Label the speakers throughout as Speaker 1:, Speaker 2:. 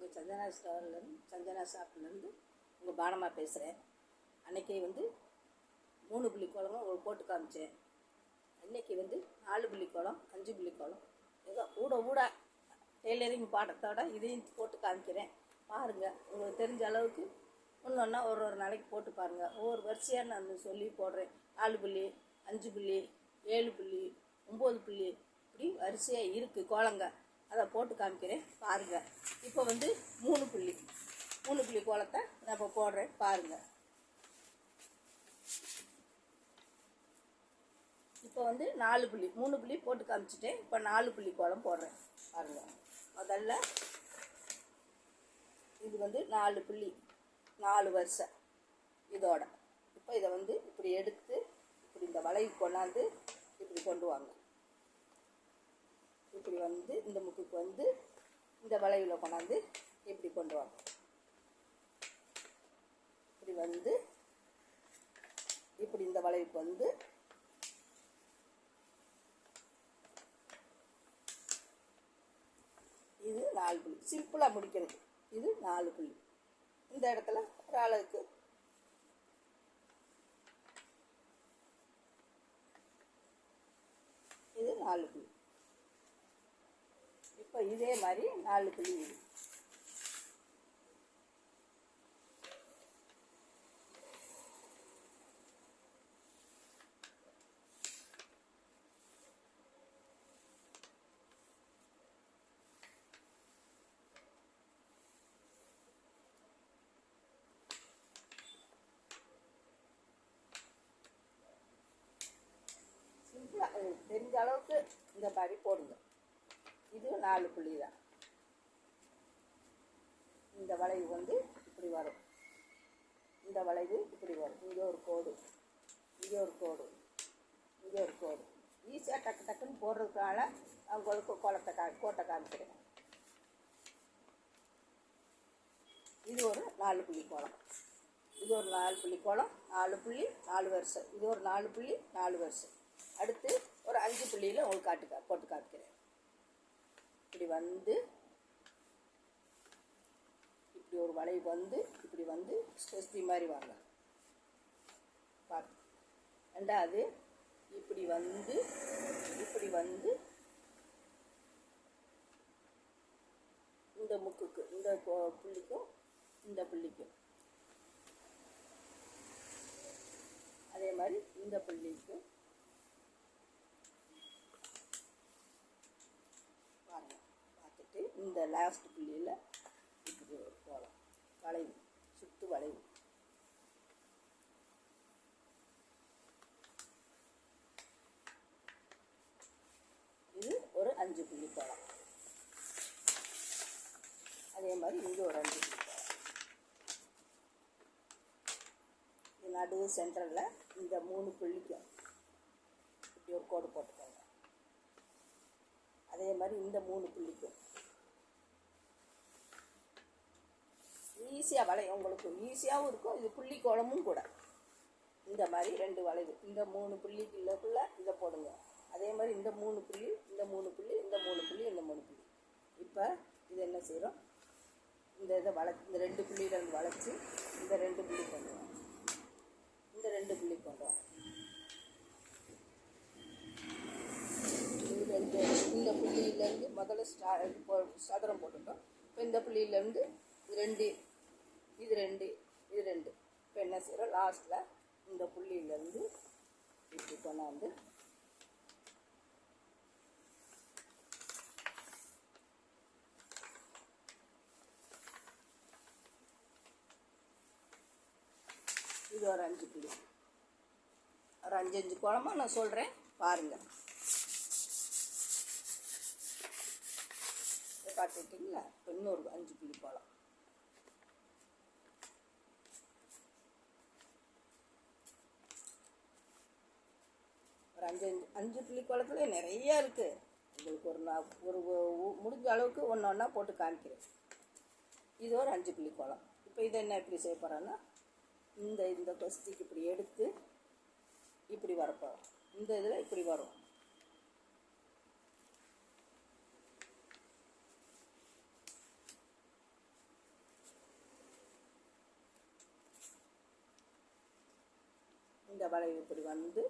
Speaker 1: உங்கள் சஞ்சனா ஷாப்லேருந்து உங்கள் பானமாக பேசுகிறேன். அன்றைக்கி 3 புள்ளி கோலம் உங்களுக்கு போட்டு காமிச்சேன். இன்றைக்கி 4 புள்ளி கோலம் 5 புள்ளி கோலம் ஏதோ ஊட டெய்லரிங் பாடத்தோட இதையும் போட்டு காமிக்கிறேன். பாருங்கள், உங்களுக்கு தெரிஞ்ச அளவுக்கு ஒன்றா ஒரு நாளைக்கு போட்டு பாருங்கள். ஒவ்வொரு வரிசையாக நான் சொல்லி போடுறேன். 4 புள்ளி 5 புள்ளி 7 புள்ளி 9 புள்ளி இப்படி வரிசையாக இருக்குது கோலங்க. அதை போட்டு காமிக்கிறேன் பாருங்கள். இப்போ 3 புள்ளி கோலத்தை நான் இப்போ போடுறேன் பாருங்கள். இப்போ 4 புள்ளி 3 புள்ளி போட்டு காமிச்சிட்டேன். இப்போ 4 புள்ளி கோலம் போடுறேன் பாருங்கள். முதல்ல இது 4 புள்ளி 4 வரிசை இதோட. இப்போ இதை இப்படி எடுத்து இப்படி இந்த வளைவு கொண்டாந்து இப்படி கொண்டு வாங்க. இப்படி இந்த முக்குக்கு இந்த வளைவில் கொண்டாந்து இப்படி கொண்டு வாங்க. இப்படி இப்படி இந்த வளைவுக்கு இது 4 புள்ளி சிம்பிளாக முடிக்கிறது. இது 4 புள்ளி. இந்த இடத்துல ஒரு அளவுக்கு இது 4 புள்ளி. இப்போ இதே மாதிரி 4 புள்ளி இது. சிம்பிளாக தெரிஞ்ச அளவுக்கு இந்த மாதிரி போடுங்க. இது 4 புள்ளி தான். இந்த வளைவு இப்படி வரும். இந்த வளைவு இப்படி வரும். இங்கே ஒரு கோடு, இங்கே ஒரு கோடு, இங்கே ஒரு கோடு. ஈஸியாக டக்குன்னு போடுறதுனால அவங்களுக்கு கோட்டை காமிக்கிறேன். இது ஒரு 4 புள்ளி கோலம். இது ஒரு 4 புள்ளி கோலம். 4 புள்ளி 4 வரிசை. இது ஒரு 4 புள்ளி 4 வரிசை. அடுத்து ஒரு 5 புள்ளியில் உங்களுக்கு போட்டு காமிக்கிறேன். இப்படி இப்படி ஒரு வளைவு இப்படி ஸ்டெஸ்டி மாதிரி வாங்க பார்த்து. ரெண்டாவது இப்படி இப்படி இந்த முக்குக்கு இந்த புள்ளிக்கும் இந்த புள்ளிக்கும் அதே மாதிரி இந்த புள்ளிக்கும் பார்த்துட்டு இந்த லாஸ்ட் புள்ளியில் இப்படி போகலாம். வளைவு சுற்று வளைவு. இது ஒரு 5 புள்ளி போகலாம். அதே மாதிரி இங்கே ஒரு 5 புள்ளி போகலாம். இது நடுவு சென்டரில் இந்த 3 புள்ளிக்கும் இப்படி ஒரு கோடு போட்டுக்கோங்க. அதே மாதிரி இந்த 3 புள்ளிக்கும் ஈஸியாக வளையும். உங்களுக்கு ஈஸியாகவும் இருக்கும். இது புள்ளி கோலமும் கூட. இந்த மாதிரி 2 வளைவு இந்த 3 புள்ளிக்குள்ளே இதை போடுங்க. அதே மாதிரி இந்த 3 புள்ளி இந்த 3 புள்ளி இந்த 3 புள்ளி இந்த 3 புள்ளி. இப்போ இது என்ன செய்கிறோம்? இந்த இதை இந்த 2 புள்ளியிலேருந்து வளைச்சி இந்த 2 புள்ளி கொண்டு வரோம். இந்த 2 புள்ளி கொண்டு வரோம். இந்த புள்ளியிலேருந்து முதல்ல சதுரம் போட்டுட்டோம். இப்போ இந்த புள்ளியிலேருந்து 2 இது 2 இது 2. இப்போ என்ன செய்கிறோம்? லாஸ்ட்டில் இந்த புள்ளியிலேருந்து இப்படி கொண்டாந்து இது ஒரு 5 புள்ளி. ஒரு 5 கோலமாக நான் சொல்கிறேன் பாருங்கள். பார்த்துக்கிட்டிங்களா? இப்போ இன்னொரு 5 புள்ளி கோலம். ஒரு 5 புள்ளி கோலத்துல நிறைய இருக்குது. உங்களுக்கு ஒரு முடிஞ்ச அளவுக்கு ஒன்றா போட்டு காமிக்கிறேன். இது ஒரு 5 புள்ளி கோலம். இப்போ இதை என்ன இப்படி செய்ய போகிறேன்னா இந்த கொஸ்டிக்கு இப்படி எடுத்து இப்படி வரப்போகிறோம். இந்த இதில் இப்படி வரும். வளைவு இப்படி வந்து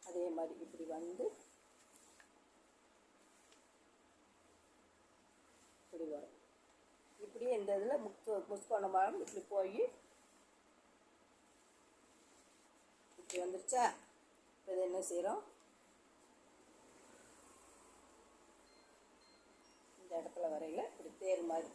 Speaker 1: அதே மாதிரி இப்படி வந்து இப்படி வரும். இப்படியே இந்த இதில் முக்கோண மரம் இப்படி போய் இப்படி வந்துருச்சா. இப்போ இதை என்ன செய்கிறோம், இந்த இடத்துல வரையில் இப்படி தேர் மாதிரி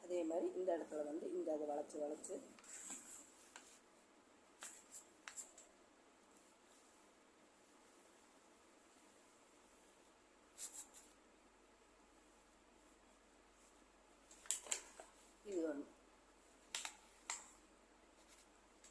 Speaker 1: அதே மாதிரி இந்த இடத்துல வந்து இந்த அதை வளைச்சு இது ஒன்று.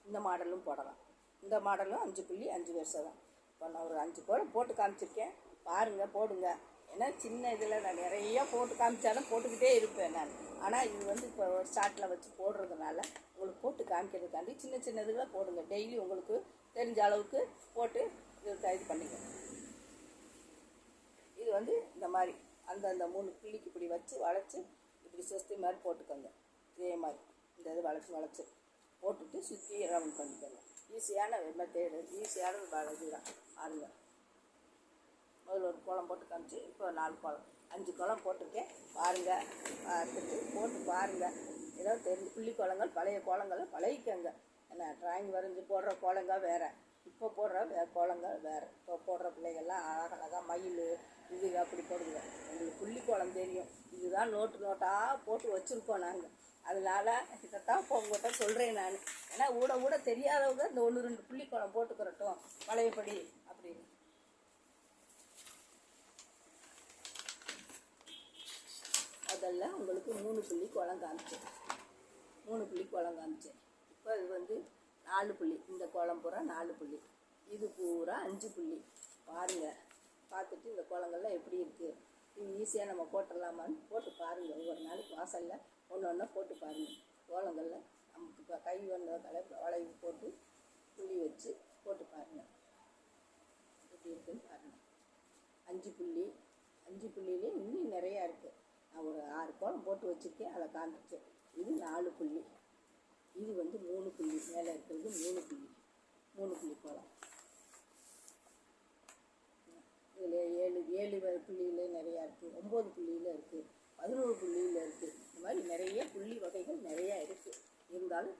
Speaker 1: இந்த மாடலும் போடலாம். இந்த மாடலும் 5 புள்ளி 5 வருஷம் தான். இப்போ நான் ஒரு 5 கோலம் போட்டு காமிச்சிருக்கேன், பாருங்கள், போடுங்க. ஏன்னா சின்ன இதில் நான் நிறையா போட்டு காமிச்சாலும் போட்டுக்கிட்டே இருப்பேன் நான். ஆனால் இது வந்து இப்போ ஒரு ஷார்ட்டில் வச்சு போடுறதுனால உங்களுக்கு போட்டு காமிக்கிறதுக்காண்டி சின்ன இதுகளை போடுங்க. டெய்லி உங்களுக்கு தெரிஞ்ச அளவுக்கு போட்டு இது பண்ணிக்கணும். இது வந்து இந்த மாதிரி அந்த 3 புள்ளிக்கு இப்படி வச்சு வளைச்சி இப்படி சுஸ்தி மாதிரி போட்டுக்கோங்க. இதே மாதிரி இந்த இது வளைச்சி போட்டுட்டு சுற்றி ரவுண்ட் பண்ணிக்கோங்க. ஈஸியான மெத்தேடு, ஈஸியான இதுதான். பாருங்க, முதல்ல ஒரு கோலம் போட்டு காமிச்சு இப்போ 4 கோலம் 5 கோலம் போட்டிருக்கேன். பாருங்கள், பார்த்துட்டு போட்டு பாருங்கள். ஏதோ தெரிஞ்சு புள்ளி கோலங்கள் பழைய கோலங்களை பழகிக்கங்க. ஏன்னா ட்ராயிங் வரைஞ்சி போடுற கோலங்கள் வேறு, இப்போ போடுற கோலங்கள் வேறு. இப்போ போடுற பிள்ளைகள்லாம் அழகழகாக மயில் இது அப்படி போடுங்க. எங்களுக்கு புள்ளி கோலம் தெரியும், இதுதான் நோட்டாக போட்டு வச்சுருக்கோம் நாங்கள். அதனால் இதைத்தான் இப்போ உங்கள்கிட்ட சொல்கிறேன் நான். ஏன்னா ஊட தெரியாதவங்க இந்த 1-2 புள்ளி கோலம் போட்டுக்கிறட்டும் பழையபடி அப்படின்னு. முதல்ல உங்களுக்கு 3 புள்ளி கோலம் காமிச்சேன், 3 புள்ளி கோலம் காமிச்சேன். இப்போ இது வந்து 4 புள்ளி. இந்த கோலம் பூரா 4 புள்ளி, இது பூரா 5 புள்ளி. பாருங்கள், பார்த்துட்டு இந்த கோலங்கள்லாம் எப்படி இருக்குது, இது ஈஸியாக நம்ம போட்டுடலாமான்னு போட்டு பாருங்கள். ஒவ்வொரு நாளைக்கு வாசலில் ஒன்று போட்டு பாருங்கள். கோலங்களில் நமக்கு இப்போ கை வளைவு போட்டு புள்ளி வச்சு போட்டு பாருங்கள், எப்படி இருக்குன்னு பாருங்கள். 5 புள்ளி, 5 புள்ளியிலே இன்னும் நிறையா இருக்குது. நான் ஒரு 6 கோலம் போட்டு வச்சுருக்கேன், அதை காமிச்சேன். இது 4 புள்ளி, இது வந்து 3 புள்ளி, மேலே இருக்கிறது 3 புள்ளி, 3 புள்ளி கோலம். இதில் 7 புள்ளியில் நிறையா இருக்குது, 9 புள்ளியில் இருக்குது, 11 புள்ளியில் இருக்குது. இந்த மாதிரி நிறைய புள்ளி வகைகள் நிறையா இருக்குது. இருந்தாலும்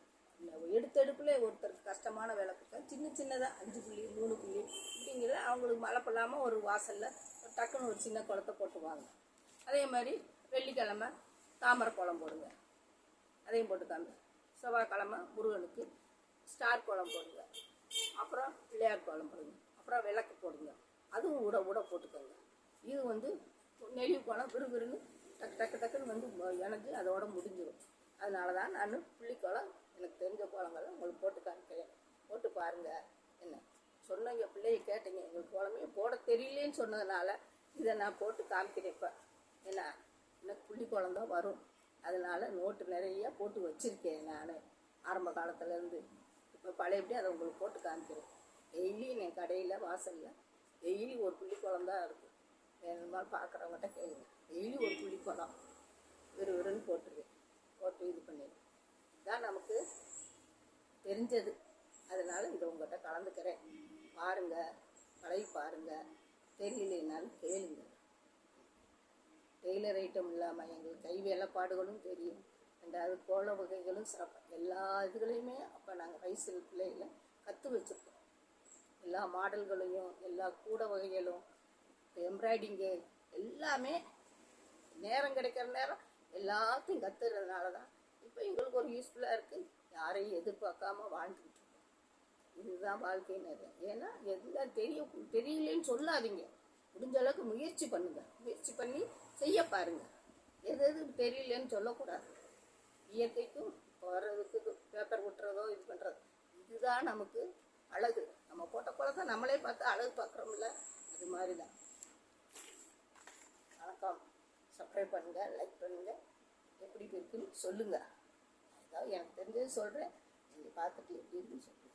Speaker 1: எடுத்தெடுப்பில் ஒருத்தருக்கு கஷ்டமான வேலை கொடுத்தா சின்னதாக 5 புள்ளி 3 புள்ளி இப்படிங்கிற அவங்களுக்கு மழைப்பல்லாமல் ஒரு வாசலில் டக்குன்னு ஒரு சின்ன குளத்தை போட்டுவாங்க. அதே மாதிரி வெள்ளிக்கிழமை தாமரை கோலம் போடுங்க, அதையும் போட்டுக்காங்க. செவ்வாய்க்கிழமை முருகனுக்கு ஸ்டார் கோலம் போடுங்க, அப்புறம் பிள்ளையார் கோலம் போடுங்க, அப்புறம் விளக்கு போடுங்க, அதுவும் ஊட போட்டுக்கோங்க. இது வந்து நெளிவு கோலம் விறுவிறுன்னு டக்குன்னு வந்து இணைஞ்சு அதோட முடிஞ்சிடும். அதனால தான் நான் புள்ளிக்கோலம் எனக்கு தெரிஞ்ச கோலங்களை உங்களுக்கு போட்டு காமிக்கிறேன். போட்டு பாருங்கள். என்ன சொன்னீங்க, பிள்ளைய கேட்டீங்க, எங்களுக்கு கோலமே போட தெரியலேன்னு சொன்னதுனால இதை நான் போட்டு காமிக்கிறேன். இப்போ என்ன எனக்கு புள்ளிக்கோலம் தான் வரும், அதனால் நோட்டு நிறையா போட்டு வச்சுருக்கேன் நான் ஆரம்ப காலத்துலேருந்து. இப்போ பழையபடி அதை உங்களுக்கு போட்டு காமிக்கிறேன். டெய்லி என் கடையில் வாசலில் டெய்லி ஒரு புள்ளிக்கோலம் தான் இருக்கும். வேணுமாலும் பார்க்குறவங்ககிட்ட கேளுங்க, டெய்லி ஒரு புள்ளிக்கோலம் விறுவிறுன்னு போட்டுருவேன், போட்டு இது பண்ணிடுவேன். இதுதான் நமக்கு தெரிஞ்சது, அதனால் இதை உங்கள்கிட்ட கலந்துக்கிறேன். பாருங்கள், பழகி பாருங்கள், தெரியலைனாலும் கேளுங்க. டெய்லர் ஐட்டம் இல்லாமல் எங்களுக்கு கை வேலைப்பாடுகளும் தெரியும், 2வது கோல வகைகளும் சிறப்பு. எல்லா இதுகளையுமே அப்போ நாங்கள் வயசு பிள்ளைகளை கற்று வச்சுருக்கோம். எல்லா மாடல்களையும், எல்லா கூட வகைகளும், எம்ப்ராய்டிங்கு எல்லாமே நேரம் கிடைக்கிற நேரம் எல்லாத்தையும் கற்றுறதுனால தான் இப்போ எங்களுக்கு ஒரு யூஸ்ஃபுல்லாக இருக்குது. யாரையும் எதிர்பார்க்காம வாழ்ந்துக்கிட்டு இருக்கோம். இதுதான் வாழ்க்கை நிறைய. ஏன்னா எல்லாம் தெரியலேன்னு சொல்லாதீங்க, முடிஞ்ச அளவுக்கு முயற்சி பண்ணுங்கள், முயற்சி பண்ணி செய்ய பாருங்கள். எது தெரியலேன்னு சொல்லக்கூடாது. இயற்கைக்கும் வர்றதுக்கு பேப்பர் விட்டுறதோ இது பண்ணுறது, இதுதான் நமக்கு அழகு. நம்ம போட்ட குளத்தை நம்மளே பார்த்து அழகு பார்க்குறோம்ல, அது மாதிரி தான். வணக்கம். சப்ஸ்கிரைப் பண்ணுங்கள், லைக் பண்ணுங்கள், எப்படி இருக்குன்னு சொல்லுங்கள். அதாவது எனக்கு தெரிஞ்சது சொல்கிறேன், நீங்கள் பார்த்துட்டு எப்படி இருக்குன்னு சொல்லுங்கள்.